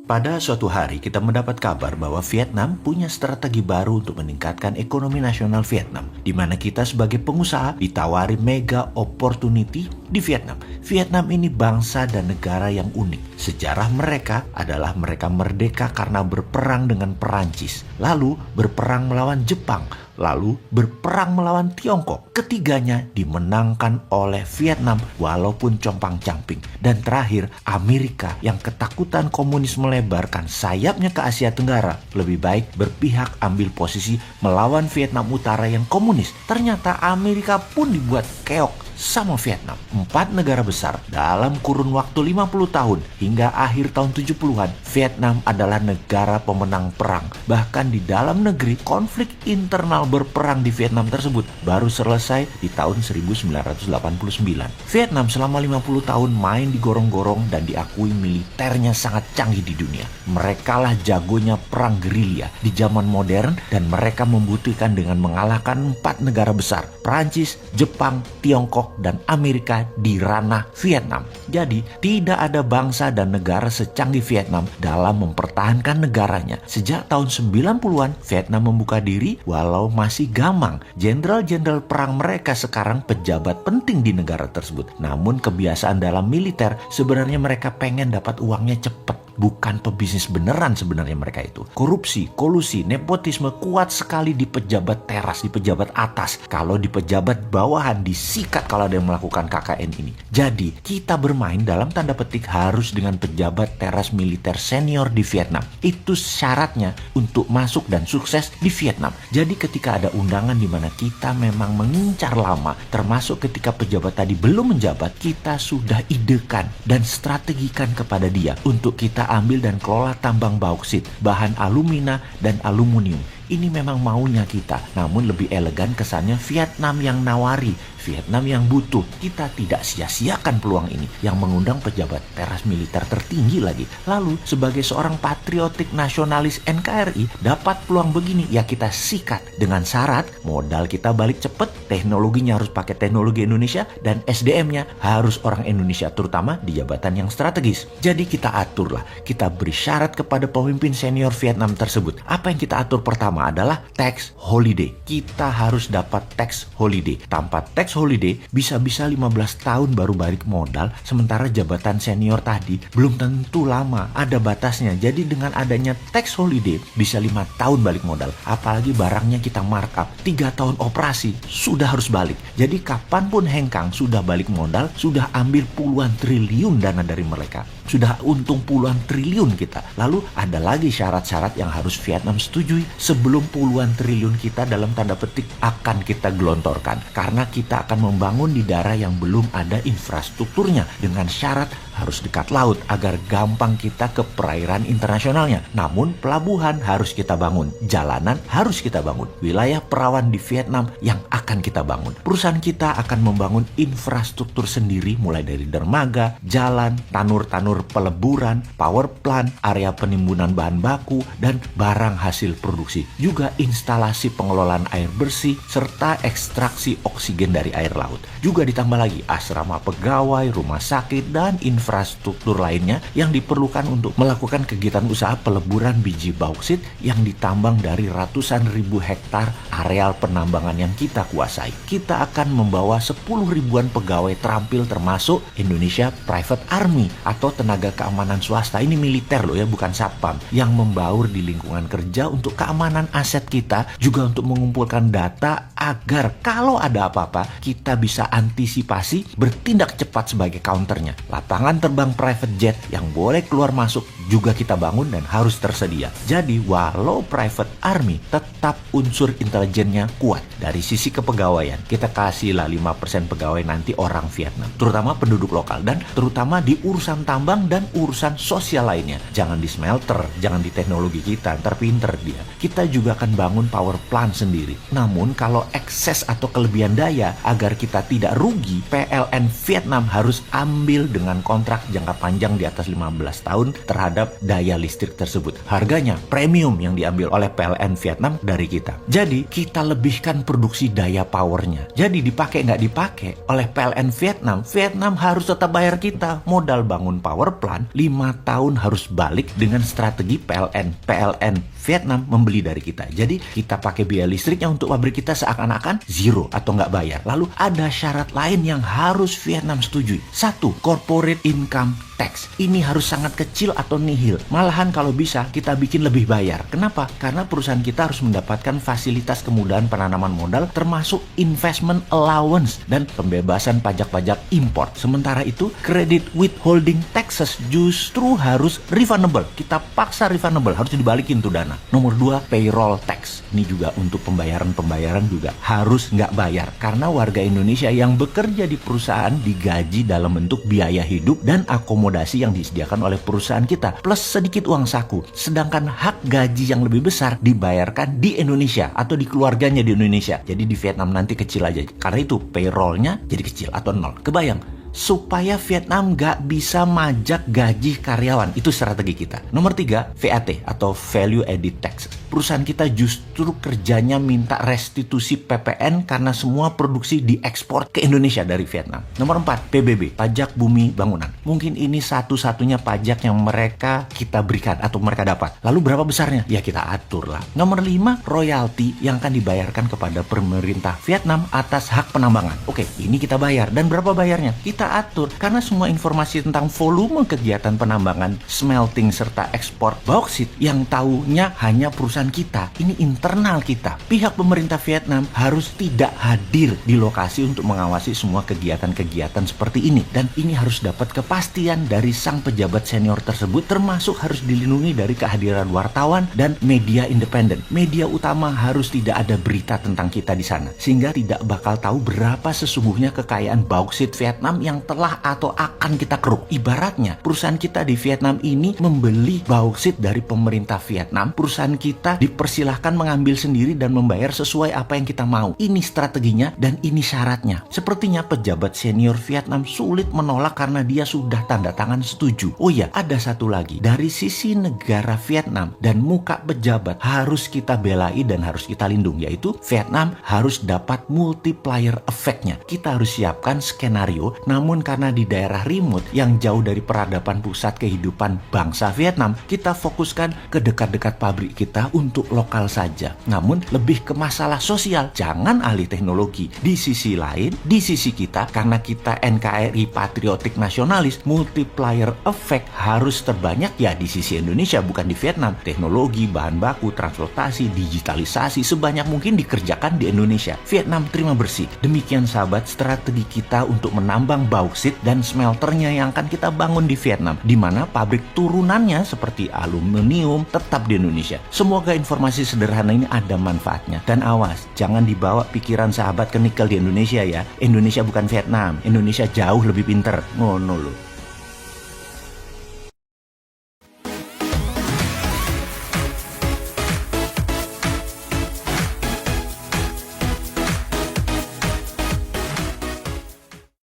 Pada suatu hari kita mendapat kabar bahwa Vietnam punya strategi baru untuk meningkatkan ekonomi nasional Vietnam, di mana kita sebagai pengusaha ditawari mega opportunity di Vietnam. Vietnam ini bangsa dan negara yang unik. Sejarah mereka adalah mereka merdeka karena berperang dengan Perancis, lalu berperang melawan Jepang, lalu berperang melawan Tiongkok. Ketiganya dimenangkan oleh Vietnam walaupun compang-camping. Dan terakhir, Amerika yang ketakutan komunis melebarkan sayapnya ke Asia Tenggara, lebih baik berpihak ambil posisi melawan Vietnam Utara yang komunis. Ternyata Amerika pun dibuat keok sama Vietnam. 4 negara besar dalam kurun waktu 50 tahun hingga akhir tahun 70-an, Vietnam adalah negara pemenang perang. Bahkan di dalam negeri, konflik internal berperang di Vietnam tersebut baru selesai di tahun 1989. Vietnam selama 50 tahun main digorong-gorong dan diakui militernya sangat canggih di dunia. Mereka lah jagonya perang gerilya di zaman modern dan mereka membuktikan dengan mengalahkan 4 negara besar, Perancis, Jepang, Tiongkok, dan Amerika di ranah Vietnam. Jadi, tidak ada bangsa dan negara secanggih Vietnam dalam mempertahankan negaranya. Sejak tahun 90-an, Vietnam membuka diri walau masih gamang. Jenderal-jenderal perang mereka sekarang pejabat penting di negara tersebut. Namun kebiasaan dalam militer, sebenarnya mereka pengen dapat uangnya cepat. Bukan pebisnis beneran sebenarnya mereka itu. Korupsi, kolusi, nepotisme kuat sekali di pejabat teras, di pejabat atas. Kalau di pejabat bawahan disikat kalau ada yang melakukan KKN ini. Jadi kita bermain dalam tanda petik harus dengan pejabat teras militer senior di Vietnam. Itu syaratnya untuk masuk dan sukses di Vietnam. Jadi ketika ada undangan di mana kita memang mengincar lama, termasuk ketika pejabat tadi belum menjabat, kita sudah idekan dan strategikan kepada dia untuk kita ambil dan kelola tambang bauksit, bahan alumina dan aluminium. Ini memang maunya kita, namun lebih elegan kesannya Vietnam yang nawari, Vietnam yang butuh. Kita tidak sia-siakan peluang ini yang mengundang pejabat teras militer tertinggi lagi. Lalu sebagai seorang patriotik nasionalis NKRI dapat peluang begini, ya kita sikat dengan syarat modal kita balik cepet, teknologinya harus pakai teknologi Indonesia dan SDM-nya harus orang Indonesia, terutama di jabatan yang strategis. Jadi kita aturlah, kita beri syarat kepada pemimpin senior Vietnam tersebut. Apa yang kita atur pertama adalah tax holiday. Kita harus dapat tax holiday. Tanpa tax holiday bisa-bisa 15 tahun baru balik modal, sementara jabatan senior tadi belum tentu lama, ada batasnya. Jadi dengan adanya tax holiday bisa 5 tahun balik modal. Apalagi barangnya kita markup 3 tahun operasi sudah harus balik. Jadi kapanpun hengkang sudah balik modal, sudah ambil puluhan triliun dana dari mereka, sudah untung puluhan triliun kita. Lalu ada lagi syarat-syarat yang harus Vietnam setujui sebelum puluhan triliun kita dalam tanda petik akan kita gelontorkan. Karena kita akan membangun di daerah yang belum ada infrastrukturnya dengan syarat harus dekat laut agar gampang kita ke perairan internasionalnya. Namun pelabuhan harus kita bangun, jalanan harus kita bangun, wilayah perawan di Vietnam yang akan kita bangun. Perusahaan kita akan membangun infrastruktur sendiri mulai dari dermaga, jalan, tanur-tanur peleburan, power plant, area penimbunan bahan baku, dan barang hasil produksi. Juga instalasi pengelolaan air bersih serta ekstraksi oksigen dari air laut. Juga ditambah lagi asrama pegawai, rumah sakit, dan infrastruktur lainnya yang diperlukan untuk melakukan kegiatan usaha peleburan biji bauksit yang ditambang dari ratusan ribu hektar areal penambangan yang kita kuasai. Kita akan membawa 10 ribuan pegawai terampil termasuk Indonesia Private Army atau tenaga keamanan swasta. Ini militer loh ya, bukan satpam, yang membaur di lingkungan kerja untuk keamanan aset kita, juga untuk mengumpulkan data agar kalau ada apa-apa kita bisa antisipasi, bertindak cepat sebagai counternya. Lapangan terbang private jet yang boleh keluar masuk juga kita bangun dan harus tersedia. Jadi walau private army tetap unsur intelijennya kuat. Dari sisi kepegawaian kita kasihlah 5% pegawai nanti orang Vietnam, terutama penduduk lokal dan terutama di urusan tambang dan urusan sosial lainnya. Jangan di smelter, jangan di teknologi kita, ntar pinter dia. Kita juga akan bangun power plant sendiri. Namun kalau ekses atau kelebihan daya, agar kita tidak rugi, PLN Vietnam harus ambil dengan kontrak kontrak jangka panjang di atas 15 tahun terhadap daya listrik tersebut. Harganya premium yang diambil oleh PLN Vietnam dari kita. Jadi kita lebihkan produksi daya powernya. Jadi dipakai nggak dipakai oleh PLN Vietnam, Vietnam harus tetap bayar kita. Modal bangun power plant 5 tahun harus balik dengan strategi PLN Vietnam membeli dari kita. Jadi kita pakai biaya listriknya untuk pabrik kita seakan-akan zero atau nggak bayar. Lalu ada syarat lain yang harus Vietnam setujui. 1. Corporate income tax. Ini harus sangat kecil atau nihil. Malahan kalau bisa kita bikin lebih bayar. Kenapa? Karena perusahaan kita harus mendapatkan fasilitas kemudahan penanaman modal termasuk investment allowance dan pembebasan pajak-pajak import. Sementara itu credit withholding taxes justru harus refundable. Kita paksa refundable, harus dibalikin tuh dana. Nomor 2, payroll tax. Ini juga untuk pembayaran juga harus nggak bayar. Karena warga Indonesia yang bekerja di perusahaan digaji dalam bentuk biaya hidup dan akomodasi yang disediakan oleh perusahaan kita plus sedikit uang saku. Sedangkan hak gaji yang lebih besar dibayarkan di Indonesia atau di keluarganya di Indonesia. Jadi di Vietnam nanti kecil aja. Karena itu payrollnya jadi kecil atau nol. Kebayang? Supaya Vietnam nggak bisa majak gaji karyawan. Itu strategi kita. Nomor 3, VAT atau Value Added Tax. Perusahaan kita justru kerjanya minta restitusi PPN karena semua produksi diekspor ke Indonesia dari Vietnam. Nomor 4, PBB, pajak bumi bangunan. Mungkin ini satu-satunya pajak yang kita berikan atau mereka dapat. Lalu berapa besarnya? Ya kita atur lah. Nomor 5, royalti yang akan dibayarkan kepada pemerintah Vietnam atas hak penambangan. Oke, ini kita bayar. Dan berapa bayarnya? Kita atur. Karena semua informasi tentang volume kegiatan penambangan, smelting, serta ekspor bauksit yang tahunya hanya perusahaan kita. Ini internal kita. Pihak pemerintah Vietnam harus tidak hadir di lokasi untuk mengawasi semua kegiatan-kegiatan seperti ini. Dan ini harus dapat kepastian dari sang pejabat senior tersebut, termasuk harus dilindungi dari kehadiran wartawan dan media independen. Media utama harus tidak ada berita tentang kita di sana, sehingga tidak bakal tahu berapa sesungguhnya kekayaan bauksit Vietnam yang telah atau akan kita keruk. Ibaratnya perusahaan kita di Vietnam ini membeli bauksit dari pemerintah Vietnam. Perusahaan kita dipersilahkan mengambil sendiri dan membayar sesuai apa yang kita mau. Ini strateginya dan ini syaratnya. Sepertinya pejabat senior Vietnam sulit menolak karena dia sudah tanda tangan setuju. Oh ya, ada satu lagi. Dari sisi negara Vietnam dan muka pejabat harus kita belai dan harus kita lindungi, yaitu Vietnam harus dapat multiplier effect-nya. Kita harus siapkan skenario, namun karena di daerah remote yang jauh dari peradaban pusat kehidupan bangsa Vietnam, kita fokuskan ke dekat-dekat pabrik kita untuk lokal saja. Namun lebih ke masalah sosial, jangan alih teknologi. Di sisi lain, di sisi kita, karena kita NKRI patriotik nasionalis, multiplier effect harus terbanyak ya di sisi Indonesia, bukan di Vietnam. Teknologi, bahan baku, transportasi, digitalisasi sebanyak mungkin dikerjakan di Indonesia. Vietnam terima bersih. Demikian sahabat, strategi kita untuk menambang bauksit dan smelternya yang akan kita bangun di Vietnam, di mana pabrik turunannya seperti aluminium tetap di Indonesia. Semoga informasi sederhana ini ada manfaatnya. Dan awas, jangan dibawa pikiran sahabat ke nikel di Indonesia ya. Indonesia bukan Vietnam. Indonesia jauh lebih pinter. Ngono loh.